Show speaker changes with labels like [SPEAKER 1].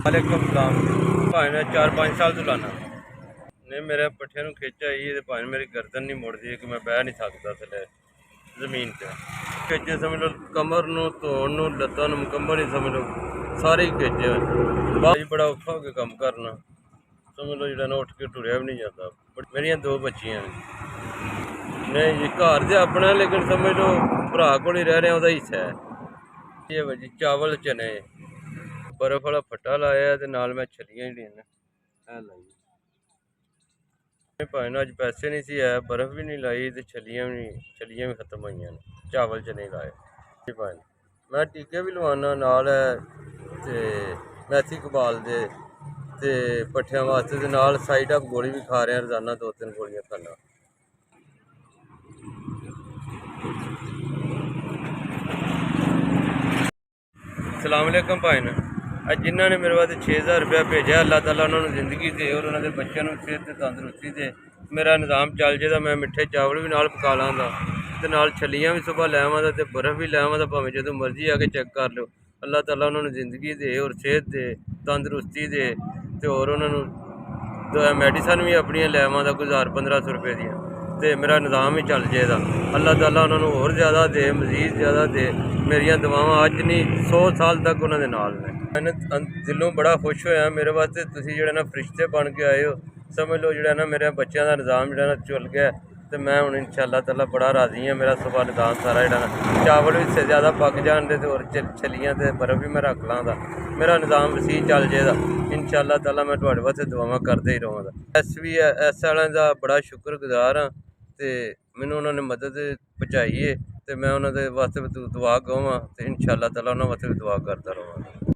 [SPEAKER 1] वालेकुम सलाम भाई मैं 4-5 साल तो लाना नहीं मेरे पट्ठे खिंच आई तो भाई मेरी गर्दन नहीं मुड़ती कि मैं बह नहीं सकता थले जमीन पर खिंचे समझ लो कमर धोन लत्तां मुकम्मल ही समझ लो सारे ही खिंचे बाद बड़ा औखा हो के कम करना समझ लो जो उठ के टुरिया भी नहीं जाता मेरिया 2 बच्चियां नहीं जी घर तो अपना लेकिन समझ लो भरा को रह रहे वह हिस्सा है ये जी चावल चने बर्फ वाला फट्टा लाया ते नाल मैं छलियां ਜਿਹੜੀਆਂ लाइए भाई अज पैसे नहीं सी है बर्फ भी नहीं लाई तो छलियां भी खत्म हुई चावल च नहीं लाए भाई मैं टीके भी लवाना नाल है ते मैथी कबाल दे ते पट्ठियां वास्ते ते नाल साइड अप गोली भी खा रहे हैं रोजाना 2-3 गोलियां खाना। सलामकुम भाई ने जिन्होंने मेरे वास्ते 6000 रुपया भेजा अल्लाह ताला उन्होंने जिंदगी दे और उन्होंने बच्चों को सेहत ते तंदरुस्ती दे मेरा निज़ाम चल जाए मैं मिठे चावल भी नाल पका लाँगा ते नाल छलियां भी सुबह लै आवां ते बर्फ भी लै आवां भावें जो मर्जी आके चेक कर लो अल्लाह ताला उन्होंने जिंदगी दे और सेहत दे तंदरुस्ती दे ते और उन्होंने मैडिसन भी अपनियां लै आवां कोई 1000-1500 रुपये दियां ते मेरा निज़ाम ही चल जाएगा अल्लाह ताला उन्होंने होर ज़्यादा दे मजीद ज़्यादा दे मेरिया दुआवां अज नहीं 100 साल तक उन्होंने नाल ने मैंने दिलों बड़ा खुश होया मेरे वास्ते तुसीं जिहड़े ना फरिश्ते बन के आए हो समझ लो जिहड़ा ना मेरे बच्चों का निज़ाम जिहड़ा ना चल गया तो मैं हुण इंशाअल्लाह ताला बड़ा राज़ी हाँ मेरा सुबह निज़ाम सारा जिहड़ा ना चावल भी ज़्यादा पक जान दे और छलियां ते बर्फ भी मैं रख लाँगा मेरा निज़ाम वसी चल जाएगा इंशाअल्लाह ताला मैं तुहाडे वास्ते दुआवां करदे ही रहांगा। एस वालियां दा बड़ा शुक्रगुजार हाँ ते मैनूं उन्होंने मदद पहुँचाई है तो मैं उन्होंने वास्ते दुआ कवां तो इंशाअल्लाह ताला उन्होंने वास्ते भी दुआ करता रहांगा।